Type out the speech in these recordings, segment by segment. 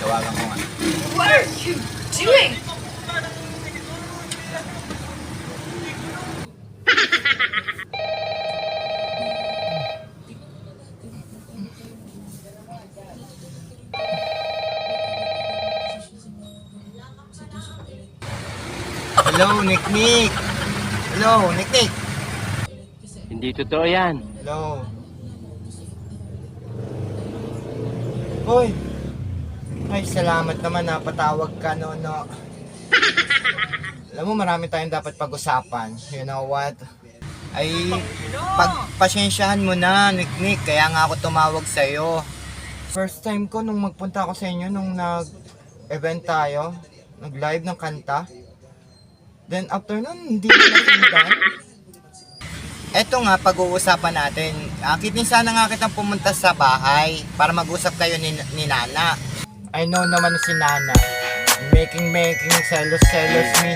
Tawagan ko nga. What are you doing? Hello, Nick. Hello, Nick. Hindi totoo yan. Hello. Hoy. Ay, salamat naman na patawag ka, no. Alam mo, marami tayong dapat pag-usapan. You know what? Ay, pagpasensyahan mo na, Nick. Kaya nga ako tumawag sa'yo. First time ko nung magpunta ako sa inyo, nung nag-event tayo, nag-live ng kanta. Then after nun, hindi mo nasundan. Eto nga, pag-uusapan natin. Sana nga kitang pumunta sa bahay para mag-usap kayo ni Nana. I know naman si Nana. Making, selos me.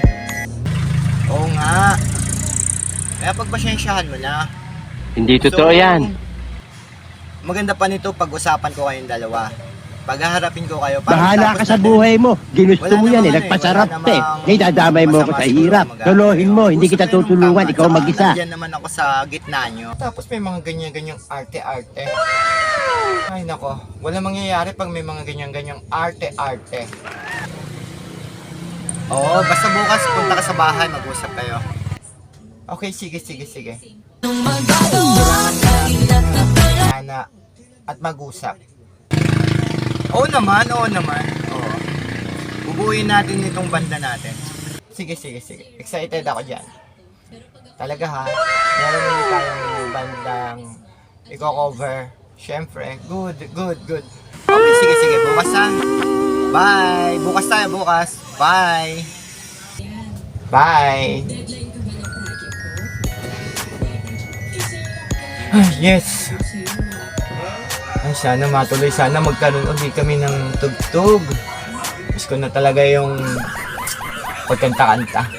Oo nga. Kaya pagpasensyahan mo na. Hindi totoo yan. Maganda pa nito pag-usapan ko kayong dalawa. Paghaharapin ko kayo. Para Bahala ka sa buhay mo. Ginusto mo yan eh. Nagpasarap ka eh. Ngayon dadamay mo ako sa hirap. Tuluhin mo. Hindi kita tutulungan. Ikaw mag-isa. Nandiyan naman ako sa gitna nyo. Tapos may mga ganyan-ganyang arte-arte. Ay nako. Walang mangyayari pag may mga ganyan-ganyang arte-arte. Oo, basta bukas punta ka sa bahay. Mag-usap kayo. Okay, sige. Nana at mag-usap. Oo naman. Oo. Bubuuin natin itong banda natin. Sige. Excited ako dyan. Talaga ha. Meron ulit tayong bandang i-cover. Siyempre. Good. Okay, sige. Bukas ha. Bye. Bukas tayo. Bye. Yes. Ay, sana matuloy. Sana magkaroon ulit kami ng tugtog. Gusto ko na talaga yung pagkanta-kanta.